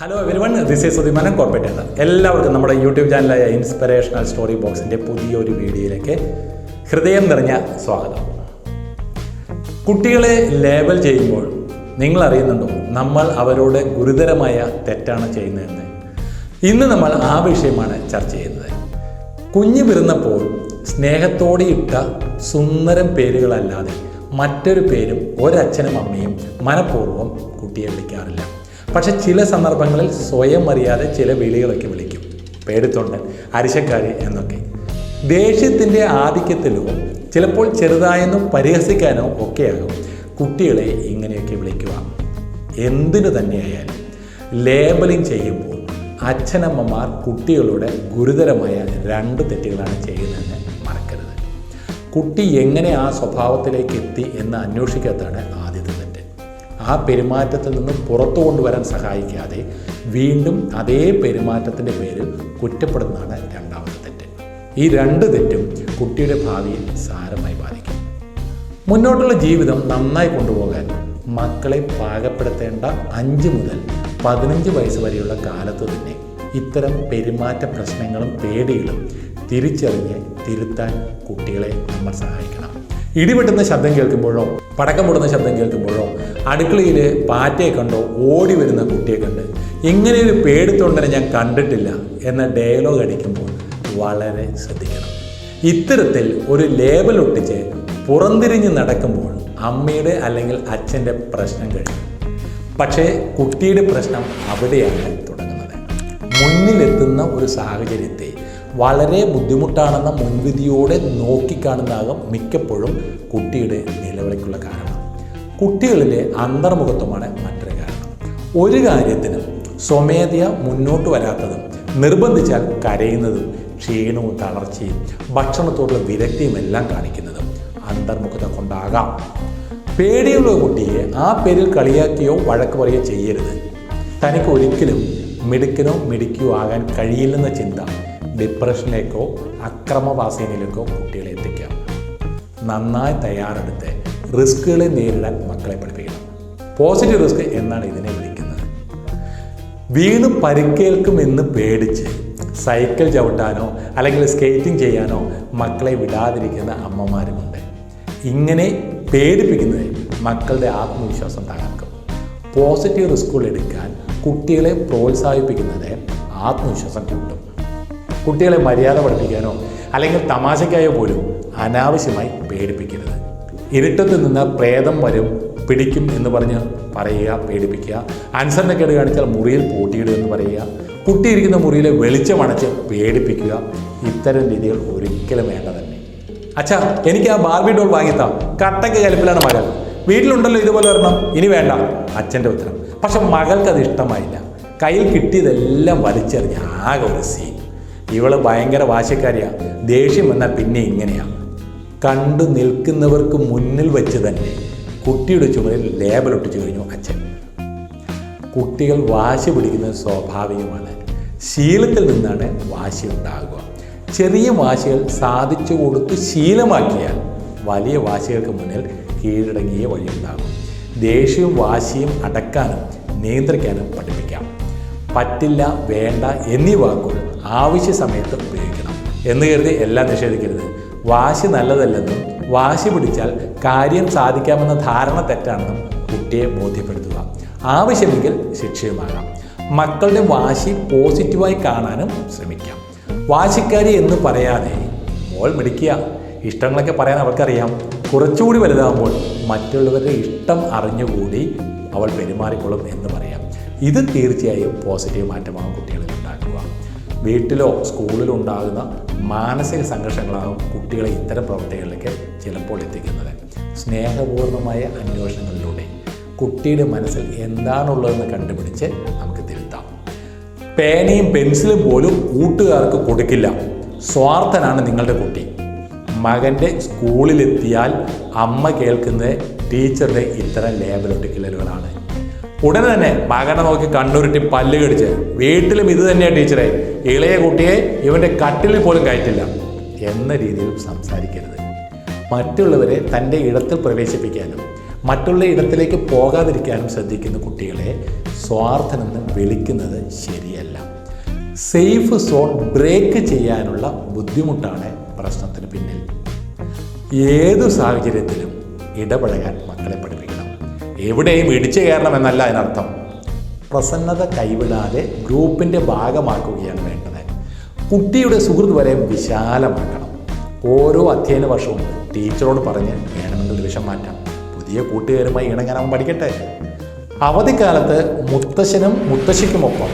Hello everyone, this is Sudhimanan corporate. എല്ലാവർക്കും നമ്മുടെ YouTube ചാനലായ inspirational story ബോക്സിൻ്റെ പുതിയൊരു വീഡിയോയിലേക്ക് ഹൃദയം നിറഞ്ഞ സ്വാഗതം. കുട്ടികളെ ലേബൽ ചെയ്യുമ്പോൾ നിങ്ങൾ അറിയുന്നുണ്ടോ നമ്മൾ അവരോട് ഗുരുതരമായ തെറ്റാണ് ചെയ്യുന്നതെന്ന്? ഇന്ന് നമ്മൾ ആ വിഷയമാണ് ചർച്ച ചെയ്യുന്നത്. കുഞ്ഞു പിറന്നപ്പോൾ സ്നേഹത്തോടെ ഇട്ട സുന്ദരം പേരുകളല്ലാതെ മറ്റൊരു പേരും ഒരച്ഛനും അമ്മയും മനഃപൂർവ്വം കുട്ടിയെ വിളിക്കാറില്ല. പക്ഷെ ചില സന്ദർഭങ്ങളിൽ സ്വയം അറിയാതെ ചില വിളികളൊക്കെ വിളിക്കും. പേടിത്തൊണ്ടൻ, അരിശക്കാരി എന്നൊക്കെ. ദേഷ്യത്തിൻ്റെ ആധിക്യത്തിലോ ചിലപ്പോൾ ചെറുതായെന്നോ പരിഹസിക്കാനോ ഒക്കെയാകും കുട്ടികളെ ഇങ്ങനെയൊക്കെ വിളിക്കുക. എന്തിനു തന്നെയായാലും ലേബലിംഗ് ചെയ്യുമ്പോൾ അച്ഛനമ്മമാർ കുട്ടികളുടെ ഗുരുതരമായ 2 തെറ്റുകളാണ് ചെയ്യുന്നതെന്ന് മറക്കരുത്. കുട്ടി എങ്ങനെ ആ സ്വഭാവത്തിലേക്ക് എത്തി എന്ന് അന്വേഷിക്കാത്തതാണ് ആദ്യത്തെ തെറ്റ്. ആ പെരുമാറ്റത്തിൽ നിന്ന് പുറത്തു കൊണ്ടുവരാൻ സഹായിക്കാതെ വീണ്ടും അതേ പെരുമാറ്റത്തിൻ്റെ പേരിൽ കുറ്റപ്പെടുന്നതാണ് രണ്ടാമത്തെ തെറ്റ്. ഈ 2 തെറ്റും കുട്ടിയുടെ ഭാവിയെ സാരമായി ബാധിക്കും. മുന്നോട്ടുള്ള ജീവിതം നന്നായി കൊണ്ടുപോകാൻ മക്കളെ പാകപ്പെടുത്തേണ്ട 5 മുതൽ 15 വയസ്സ് വരെയുള്ള കാലത്ത് തന്നെ ഇത്തരം പെരുമാറ്റ പ്രശ്നങ്ങളും പേടികളും തിരിച്ചറിഞ്ഞ് തിരുത്താൻ കുട്ടികളെ നമ്മൾ സഹായിക്കണം. ഇടിവെട്ടുന്ന ശബ്ദം കേൾക്കുമ്പോഴോ പടക്കം പൊടുന്ന ശബ്ദം കേൾക്കുമ്പോഴോ അടുക്കളയിൽ പാറ്റയെ കണ്ടോ ഓടി വരുന്ന കുട്ടിയെ കണ്ട് ഇങ്ങനെയൊരു പേടിത്തൊണ്ടനെ ഞാൻ കണ്ടിട്ടില്ല എന്ന ഡയലോഗ് അടിക്കുമ്പോൾ വളരെ ശ്രദ്ധിക്കണം. ഇത്തരത്തിൽ ഒരു ലേബൽ ഒട്ടിച്ച് പുറംതിരിഞ്ഞ് നടക്കുമ്പോൾ അമ്മയുടെ അല്ലെങ്കിൽ അച്ഛൻ്റെ പ്രശ്നം കഴിഞ്ഞു. പക്ഷേ കുട്ടിയുടെ പ്രശ്നം അവിടെയാണ് തുടങ്ങുന്നത്. മുന്നിലെത്തുന്ന ഒരു സാഹചര്യത്തെ വളരെ ബുദ്ധിമുട്ടാണെന്ന മുൻവിധിയോടെ നോക്കിക്കാണുന്നതാകും മിക്കപ്പോഴും കുട്ടിയുടെ നിലവിളിക്കുള്ള കാരണം. കുട്ടികളിലെ അന്തർമുഖത്വമാണ് മറ്റൊരു കാരണം. ഒരു കാര്യത്തിനും സ്വമേധയാ മുന്നോട്ട് വരാത്തതും നിർബന്ധിച്ചാൽ കരയുന്നതും ക്ഷീണവും തളർച്ചയും ഭക്ഷണത്തോടുള്ള വിരക്തിയും എല്ലാം കാണിക്കുന്നതും അന്തർമുഖത കൊണ്ടാകാം. പേടിയുള്ള കുട്ടിയെ ആ പേരിൽ കളിയാക്കിയോ വഴക്ക് പറയുകയോ ചെയ്യരുത്. തനിക്ക് ഒരിക്കലും മിടുക്കനോ മിടുക്കിയോ ആകാൻ കഴിയില്ലെന്ന ചിന്ത ഡിപ്രഷനിലേക്കോ അക്രമവാസനയിലേക്കോ കുട്ടികളെ എത്തിക്കാം. നന്നായി തയ്യാറെടുത്ത് റിസ്കുകളെ നേരിടാൻ മക്കളെ പഠിപ്പിക്കണം. പോസിറ്റീവ് റിസ്ക് എന്നാണ് ഇതിനെ വിളിക്കുന്നത്. വീണ് പരിക്കേൽക്കുമെന്ന് പേടിച്ച് സൈക്കിൾ ചവിട്ടാനോ അല്ലെങ്കിൽ സ്കേറ്റിംഗ് ചെയ്യാനോ മക്കളെ വിടാതിരിക്കുന്ന അമ്മമാരുമുണ്ട്. ഇങ്ങനെ പേടിപ്പിക്കുന്നത് മക്കളുടെ ആത്മവിശ്വാസം തകർക്കും. പോസിറ്റീവ് റിസ്കുകൾ എടുക്കാൻ കുട്ടികളെ പ്രോത്സാഹിപ്പിക്കുന്നത് ആത്മവിശ്വാസം കൂട്ടും. കുട്ടികളെ മര്യാദ പഠിപ്പിക്കാനോ അല്ലെങ്കിൽ തമാശയ്ക്കായോ പോലും അനാവശ്യമായി പേടിപ്പിക്കരുത്. ഇരുട്ടത്ത് നിന്ന് പ്രേതം വരും പിടിക്കും എന്ന് പറഞ്ഞ് പറയുക, പേടിപ്പിക്കുക. അനുസരണക്കേട് കാണിച്ചാൽ മുറിയിൽ പൂട്ടിയിടുക എന്ന് പറയുക. കുട്ടിയിരിക്കുന്ന മുറിയിലെ വെളിച്ചമണച്ച് പേടിപ്പിക്കുക. ഇത്തരം രീതികൾ ഒരിക്കലും വേണ്ട തന്നെ. അച്ഛാ, എനിക്ക് ആ ബാർബി ഡോൾ വാങ്ങിത്താ, കട്ടയ്ക്ക് കലിപ്പിലാണ് മകൾ. വീട്ടിലുണ്ടല്ലോ ഇതുപോലെ വരണം, ഇനി വേണ്ട, അച്ഛൻ്റെ ഉത്തരം. പക്ഷെ മകൾക്ക് അത് ഇഷ്ടമായില്ല. കയ്യിൽ കിട്ടിയതെല്ലാം വലിച്ചെറിഞ്ഞ് ആകെ ഒരു സീൻ. ഇവള് ഭയങ്കര വാശിക്കാരിയാണ്, ദേഷ്യം വന്നാൽ പിന്നെ ഇങ്ങനെയാണ്. കണ്ടു നിൽക്കുന്നവർക്ക് മുന്നിൽ വെച്ച് തന്നെ കുട്ടിയുടെ ചുമലിൽ ലേബൽ ഒട്ടിച്ചു കഴിഞ്ഞു അച്ഛൻ. കുട്ടികൾ വാശി പിടിക്കുന്നത് സ്വാഭാവികമാണ്. ശീലത്തിൽ നിന്നാണ് വാശി ഉണ്ടാകുക. ചെറിയ വാശികൾ സാധിച്ചു കൊടുത്ത് ശീലമാക്കിയാൽ വലിയ വാശികൾക്ക് മുന്നിൽ കീഴടങ്ങിയേ വഴിയുണ്ടാകും. ദേഷ്യവും വാശിയും അടക്കാനും നിയന്ത്രിക്കാനും പഠിപ്പിക്കാം. പറ്റില്ല, വേണ്ട എന്നീ വാക്കുകൾ ആവശ്യ സമയത്ത് ഉപയോഗിക്കണം എന്ന് കരുതി എല്ലാം നിഷേധിക്കരുത്. വാശി നല്ലതല്ലെന്നും വാശി പിടിച്ചാൽ കാര്യം സാധിക്കാമെന്ന ധാരണ തെറ്റാണെന്നും കുട്ടിയെ ബോധ്യപ്പെടുത്തുക. ആവശ്യമെങ്കിൽ ശിക്ഷയുമാകാം. മക്കളുടെ വാശി പോസിറ്റീവായി കാണാനും ശ്രമിക്കാം. വാശിക്കാരി എന്ന് പറയാതെ മോൾ മിടിക്കുക, ഇഷ്ടങ്ങളൊക്കെ പറയാൻ അവർക്കറിയാം. കുറച്ചുകൂടി വലുതാകുമ്പോൾ മറ്റുള്ളവരുടെ ഇഷ്ടം അറിഞ്ഞുകൂടി അവൾ പെരുമാറിക്കൊള്ളും എന്ന് പറയാം. ഇത് തീർച്ചയായും പോസിറ്റീവ് മാറ്റമാകും കുട്ടികളിൽ ഉണ്ടാക്കുക. വീട്ടിലോ സ്കൂളിലോ ഉണ്ടാകുന്ന മാനസിക സംഘർഷങ്ങളാകും കുട്ടികളെ ഇത്തരം പ്രവൃത്തികളിലേക്ക് ചിലപ്പോൾ എത്തിക്കുന്നത്. സ്നേഹപൂർണ്ണമായ അന്വേഷണങ്ങളിലൂടെ കുട്ടിയുടെ മനസ്സിൽ എന്താണുള്ളതെന്ന് കണ്ടുപിടിച്ച് നമുക്ക് തിരുത്താം. പേനയും പെൻസിലും പോലും കൂട്ടുകാർക്ക് കൊടുക്കില്ല, സ്വാർത്ഥനാണ് നിങ്ങളുടെ കുട്ടി. മകൻ്റെ സ്കൂളിലെത്തിയാൽ അമ്മ കേൾക്കുന്നത് ടീച്ചറുടെ ഇത്തരം ലേബൽ ഒട്ടിക്കലുകളാണ്. ഉടനെ തന്നെ മകനെ നോക്കി കണ്ണുരുട്ടി പല്ല് കടിച്ച് വീട്ടിലും ഇത് തന്നെയാണ് ടീച്ചറെ, ഇളയ കുട്ടിയെ ഇവൻ്റെ കട്ടിലിൽ പോലും കയറ്റില്ല എന്ന രീതിയിൽ സംസാരിക്കരുത്. മറ്റുള്ളവരെ തൻ്റെ ഇടത്തിൽ പ്രവേശിപ്പിക്കാനും മറ്റുള്ള ഇടത്തിലേക്ക് പോകാതിരിക്കാനും ശ്രദ്ധിക്കുന്ന കുട്ടികളെ സ്വാർത്ഥനെന്ന് വിളിക്കുന്നത് ശരിയല്ല. സേഫ് സോൺ ബ്രേക്ക് ചെയ്യാനുള്ള ബുദ്ധിമുട്ടാണ് പ്രശ്നത്തിന് പിന്നിൽ. ഏതു സാഹചര്യത്തിലും ഇടപഴകാൻ മക്കളെ പഠിപ്പിക്കണം. എവിടെയും ഇടിച്ചു കയറണമെന്നല്ല അതിനർത്ഥം. പ്രസന്നത കൈവിടാതെ ഗ്രൂപ്പിൻ്റെ ഭാഗമാക്കുകയാണ് വേണ്ടത്. കുട്ടിയുടെ സുഹൃത്ത് വരെ വിശാലമാക്കണം. ഓരോ അധ്യയന വർഷവും ടീച്ചറോട് പറഞ്ഞ് വേണമെങ്കിൽ ഡിവിഷൻ മാറ്റാം. പുതിയ കൂട്ടുകാരുമായി ഇണങ്ങാൻ അവൻ പഠിക്കട്ടെ. അവധിക്കാലത്ത് മുത്തശ്ശനും മുത്തശ്ശിക്കുമൊപ്പം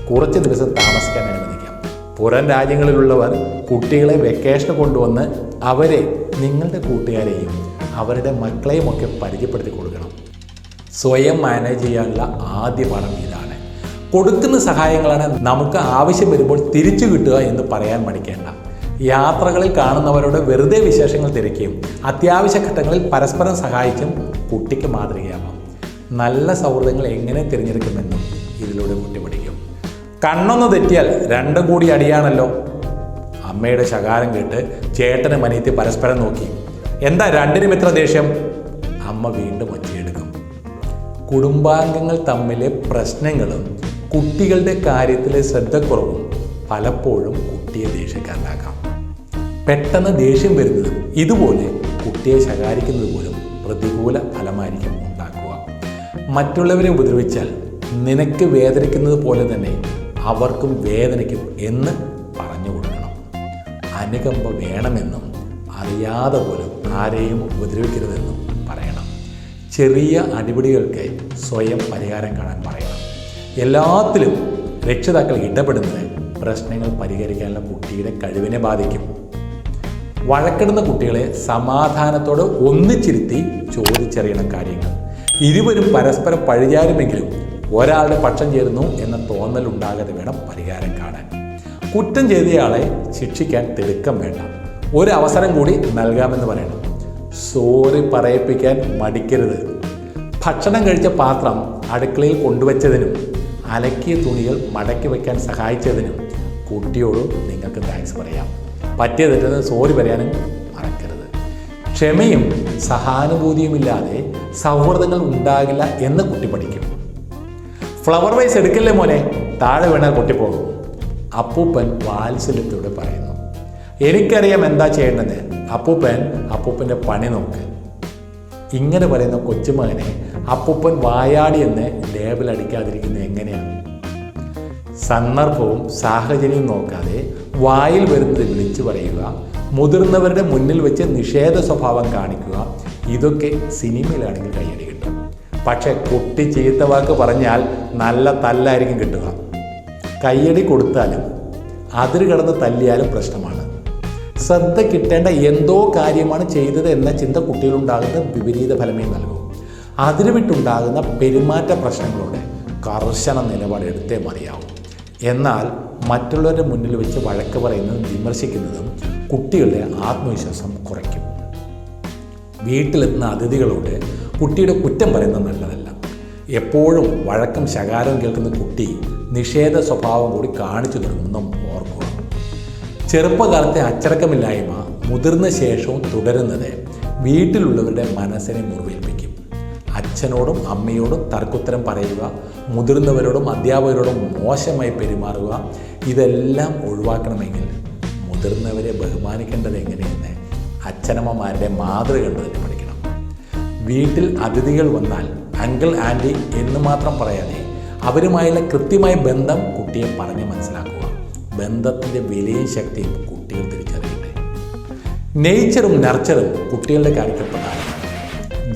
കുറച്ച് ദിവസം താമസിക്കാൻ അനുവദിക്കാം. പുറം രാജ്യങ്ങളിലുള്ളവർ കുട്ടികളെ വെക്കേഷന് കൊണ്ടുവന്ന് അവരെ നിങ്ങളുടെ കൂട്ടുകാരെയും അവരുടെ മക്കളെയും ഒക്കെ പരിചയപ്പെടുത്തി കൊടുക്കണം. സ്വയം മാനേജ് ചെയ്യാനുള്ള ആദ്യ പാഠം ഇതാണ്. കൊടുക്കുന്ന സഹായങ്ങളാണ് നമുക്ക് ആവശ്യം വരുമ്പോൾ തിരിച്ചു കിട്ടുക എന്ന് പറയാൻ മടിക്കേണ്ട. യാത്രകളിൽ കാണുന്നവരോട് വെറുതെ വിശേഷങ്ങൾ തിരക്കിയും അത്യാവശ്യ ഘട്ടങ്ങളിൽ പരസ്പരം സഹായിച്ചും കുട്ടിക്ക് മാതൃകയാവാം. നല്ല സൗഹൃദങ്ങൾ എങ്ങനെ തിരഞ്ഞെടുക്കുമെന്നും ഇതിലൂടെ കുട്ടി പഠിക്കും. കണ്ണൊന്ന് തെറ്റിയാൽ രണ്ടും കൂടി അടിയാണല്ലോ. അമ്മയുടെ ശകാരം കേട്ട് ചേട്ടനും അനിയത്തി പരസ്പരം നോക്കി. എന്താ രണ്ടിനും ഇത്ര ദേഷ്യം? അമ്മ വീണ്ടും ഒച്ചയെടുക്കും. കുടുംബാംഗങ്ങൾ തമ്മിലെ പ്രശ്നങ്ങളും കുട്ടികളുടെ കാര്യത്തിലെ ശ്രദ്ധക്കുറവും പലപ്പോഴും കുട്ടിയെ ദേഷ്യക്കാരനാക്കാം. പെട്ടെന്ന് ദേഷ്യം വരുന്നതും ഇതുപോലെ കുട്ടിയെ ശകാരിക്കുന്നത് പോലും പ്രതികൂല ഫലമായിരിക്കും ഉണ്ടാക്കുക. മറ്റുള്ളവരെ ഉപദ്രവിച്ചാൽ നിനക്ക് വേദനിക്കുന്നത് പോലെ തന്നെ അവർക്കും വേദനിക്കും എന്ന് പറഞ്ഞു കൊടുക്കണം. അനുകമ്പ വേണമെന്നും അറിയാതെ പോലും ആരെയും ഉപദ്രവിക്കരുതെന്നും പറയണം. ചെറിയ അടിപിടികൾക്ക് സ്വയം പരിഹാരം കാണാൻ പറയണം. എല്ലാത്തിലും രക്ഷിതാക്കൾ ഇടപെടുന്നത് പ്രശ്നങ്ങൾ പരിഹരിക്കാനുള്ള കുട്ടിയുടെ കഴിവിനെ ബാധിക്കും. വഴക്കിടുന്ന കുട്ടികളെ സമാധാനത്തോടെ ഒന്നിച്ചിരുത്തി ചോദിച്ചറിയണം കാര്യങ്ങൾ. ഇരുവരും പരസ്പരം പഴിചാരുമെങ്കിലും ഒരാളുടെ പക്ഷം ചേരുന്നു എന്ന തോന്നൽ ഉണ്ടാകാതെ വേണം പരിഹാരം കാണാൻ. കുറ്റം ചെയ്തയാളെ ശിക്ഷിക്കാൻ തിടുക്കം വേണ്ട. ഒരു അവസരം കൂടി നൽകാമെന്ന് പറയണം. സോറി പറയിപ്പിക്കാൻ മടിക്കരുത്. ഭക്ഷണം കഴിച്ച പാത്രം അടുക്കളയിൽ കൊണ്ടുവച്ചതിനും അലക്കിയ തുണികൾ മടക്കി വയ്ക്കാൻ സഹായിച്ചതിനും കുട്ടിയോട് നിങ്ങൾക്ക് താങ്ക്സ് പറയാം. പറ്റിയ തെറ്റിന് സോറി പറയാനും മറക്കരുത്. ക്ഷമയും സഹാനുഭൂതിയുമില്ലാതെ സൗഹൃദങ്ങൾ ഉണ്ടാകില്ല എന്ന് കുട്ടി പഠിക്കും. ഫ്ലവർ വൈസ് എടുക്കല്ലേ മോനെ, താഴെ വീണാൽ പൊട്ടിപ്പോകും. അപ്പൂപ്പൻ വാത്സല്യത്തോടെ പറയുന്നു. എനിക്കറിയാം എന്താ ചെയ്യേണ്ടത്. അപ്പൂപ്പൻ്റെ പണി നോക്ക്. ഇങ്ങനെ പറയുന്ന കൊച്ചുമകനെ അപ്പൂപ്പൻ വായാടി എന്ന് ലേബൽ അടിക്കാതിരിക്കുന്നത് എങ്ങനെയാണ്? സന്ദർഭവും സാഹചര്യവും നോക്കാതെ വായിൽ വരുന്നത് വിളിച്ചു പറയുക, മുതിർന്നവരുടെ മുന്നിൽ വെച്ച് നിഷേധ സ്വഭാവം കാണിക്കുക, ഇതൊക്കെ സിനിമയിലാണെങ്കിൽ കയ്യടി കിട്ടും. പക്ഷെ കുട്ടി ചീത്ത വാക്ക് പറഞ്ഞാൽ നല്ല തല്ലായിരിക്കും കിട്ടുക. കയ്യടി കൊടുത്താലും അതിര് കടന്ന് തല്ലിയാലും പ്രശ്നമാണ്. ശ്രദ്ധ കിട്ടേണ്ട എന്തോ കാര്യമാണ് ചെയ്തത് എന്ന ചിന്ത കുട്ടികളുണ്ടാകുന്ന വിപരീത ഫലമേ നൽകും. അതിര് വിട്ടുണ്ടാകുന്ന പെരുമാറ്റ പ്രശ്നങ്ങളോട് കർശന നിലപാടെടുത്തേ മതിയാവും. എന്നാൽ മറ്റുള്ളവരുടെ മുന്നിൽ വെച്ച് വഴക്ക് പറയുന്നതും വിമർശിക്കുന്നതും കുട്ടികളുടെ ആത്മവിശ്വാസം കുറയ്ക്കും. വീട്ടിലെത്തുന്ന അതിഥികളോട് കുട്ടിയുടെ കുറ്റം പറയുന്നത് നല്ലതല്ല. എപ്പോഴും വഴക്കും ശകാരവും കേൾക്കുന്ന കുട്ടി നിഷേധ സ്വഭാവം കൂടി കാണിച്ചു തുടങ്ങുമെന്നും ഓർക്കുക. ചെറുപ്പകാലത്തെ അച്ചടക്കമില്ലായ്മ മുതിർന്ന ശേഷവും തുടരുന്നത് വീട്ടിലുള്ളവരുടെ മനസ്സിനെ മുറിവേൽപ്പിക്കും. അച്ഛനോടും അമ്മയോടും തർക്കുത്തരം പറയുക, മുതിർന്നവരോടും അധ്യാപകരോടും മോശമായി പെരുമാറുക, ഇതെല്ലാം ഒഴിവാക്കണമെങ്കിൽ മുതിർന്നവരെ ബഹുമാനിക്കേണ്ടത് എങ്ങനെയെന്ന് അച്ഛനമ്മമാരുടെ മാതൃക കണ്ടതിന് പഠിക്കണം. വീട്ടിൽ അതിഥികൾ വന്നാൽ അങ്കിൾ ആൻറ്റി എന്ന് മാത്രം പറയാതെ അവരുമായുള്ള കൃത്യമായ ബന്ധം കുട്ടിയെ പറഞ്ഞ് മനസ്സിലാക്കുക. ബന്ധത്തിൻ്റെ വിലയും ശക്തിയും കുട്ടികൾ തിരിച്ചറിയട്ടെ. നേച്ചറും നർച്ചറും കുട്ടികളുടെ കാര്യത്തിൽ പ്രധാനമാണ്.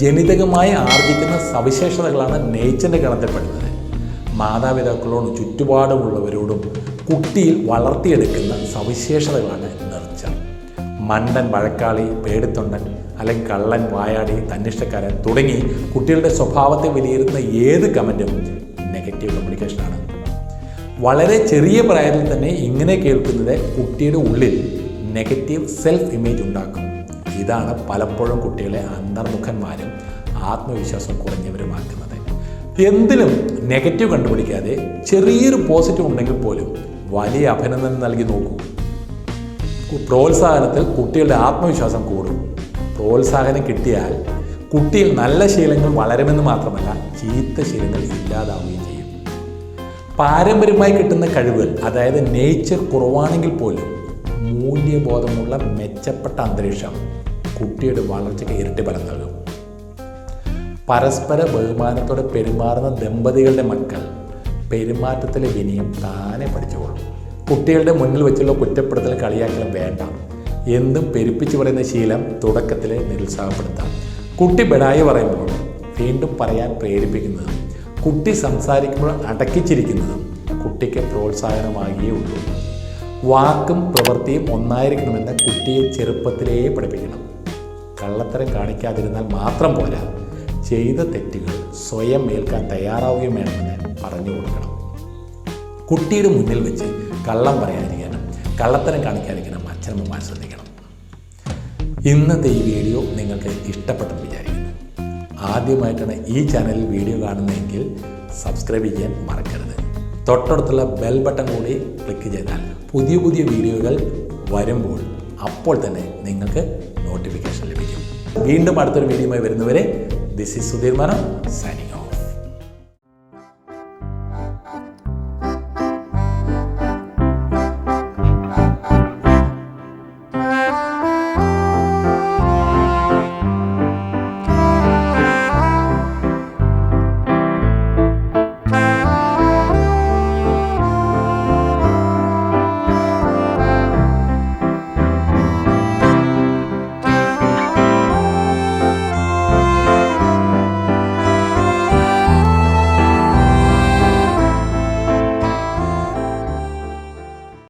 ജനിതകമായി ആർജിക്കുന്ന സവിശേഷതകളാണ് നേച്ചറിൻ്റെ ഗണത്തിൽപ്പെടുന്നത്. മാതാപിതാക്കളോടും ചുറ്റുപാടുമുള്ളവരോടും കുട്ടിയിൽ വളർത്തിയെടുക്കുന്ന സവിശേഷതകളാണ് നർച്ചർ. മണ്ടൻ, വഴക്കാളി, പേടിത്തൊണ്ടൻ, അല്ലെങ്കിൽ കള്ളൻ, വായാടി, തന്നിഷ്ടക്കാരൻ തുടങ്ങി കുട്ടികളുടെ സ്വഭാവത്തെ വിലയിരുത്തുന്ന ഏത് കമൻറ്റും നെഗറ്റീവ് കമ്മ്യൂണിക്കേഷനാണ്. വളരെ ചെറിയ പ്രായത്തിൽ തന്നെ ഇങ്ങനെ കേൾക്കുന്നത് കുട്ടിയുടെ ഉള്ളിൽ നെഗറ്റീവ് സെൽഫ് ഇമേജ് ഉണ്ടാക്കും. ഇതാണ് പലപ്പോഴും കുട്ടികളെ അന്തർമുഖന്മാരും ആത്മവിശ്വാസം കുറഞ്ഞവരുമാക്കുന്നത്. എന്തിലും നെഗറ്റീവ് കണ്ടുപിടിക്കാതെ ചെറിയൊരു പോസിറ്റീവ് ഉണ്ടെങ്കിൽ പോലും വലിയ അഭിനന്ദനം നൽകി നോക്കൂ. പ്രോത്സാഹനത്തിൽ കുട്ടികളുടെ ആത്മവിശ്വാസം കൂടും. പ്രോത്സാഹനം കിട്ടിയാൽ കുട്ടിയിൽ നല്ല ശീലങ്ങൾ വളരുമെന്ന് മാത്രമല്ല ചീത്ത ശീലങ്ങൾ ഇല്ലാതാവുകയും ചെയ്യും. പാരമ്പര്യമായി കിട്ടുന്ന കഴിവുകൾ, അതായത് നേച്ചർ കുറവാണെങ്കിൽ പോലും മൂല്യബോധമുള്ള മെച്ചപ്പെട്ട അന്തരീക്ഷം കുട്ടിയുടെ വളർച്ചയ്ക്ക് ഇരട്ടി ഫലം നൽകും. പരസ്പര ബഹുമാനത്തോടെ പെരുമാറുന്ന ദമ്പതികളുടെ മക്കൾ പെരുമാറ്റത്തിലെ വിനയം താനെ പഠിച്ചുകൊള്ളും. കുട്ടികളുടെ മുന്നിൽ വെച്ചുള്ള കുറ്റപ്പെടുത്തൽ കളിയാക്കലും വേണ്ട. എന്തും പെരുപ്പിച്ച് പറയുന്ന ശീലം തുടക്കത്തിലെ നിരുത്സാഹപ്പെടുത്താം. കുട്ടി ബെടായി പറയുമ്പോൾ വീണ്ടും പറയാൻ പ്രേരിപ്പിക്കുന്നതും കുട്ടി സംസാരിക്കുമ്പോൾ അടക്കിച്ചിരിക്കുന്നതും കുട്ടിക്ക് പ്രോത്സാഹനമാകിയേ ഉള്ളൂ. വാക്കും പ്രവൃത്തിയും ഒന്നായിരിക്കണമെന്ന് കുട്ടിയെ ചെറുപ്പത്തിലേ പഠിപ്പിക്കണം. കള്ളത്തരം കാണിക്കാതിരുന്നാൽ മാത്രം പോരാ, ചെയ്ത തെറ്റുകൾ സ്വയം ഏൽക്കാൻ തയ്യാറാവുകയും വേണമെന്ന് പറഞ്ഞു കൊടുക്കണം. കുട്ടിയുടെ മുന്നിൽ വെച്ച് കള്ളം പറയാതിരിക്കാനും കള്ളത്തരം കാണിക്കാതിരിക്കാനും അച്ഛനമ്മമാർ ശ്രദ്ധിക്കണം. ഇന്നത്തെ ഈ വീഡിയോ നിങ്ങൾക്ക് ഇഷ്ടപ്പെട്ടെന്ന് വിചാരിക്കുന്നു. ആദ്യമായിട്ടാണ് ഈ ചാനലിൽ വീഡിയോ കാണുന്നതെങ്കിൽ സബ്സ്ക്രൈബ് ചെയ്യാൻ മറക്കരുത്. തൊട്ടടുത്തുള്ള ബെൽ ബട്ടൺ കൂടി ക്ലിക്ക് ചെയ്താൽ പുതിയ പുതിയ വീഡിയോകൾ വരുമ്പോൾ അപ്പോൾ തന്നെ നിങ്ങൾക്ക് നോട്ടിഫിക്കേഷൻ ലഭിക്കും. വീണ്ടും അടുത്തൊരു വീഡിയോയുമായി വരുന്നവരെ ദിസ് ഈസ് സുധീർ മാനം സൈനിങ്.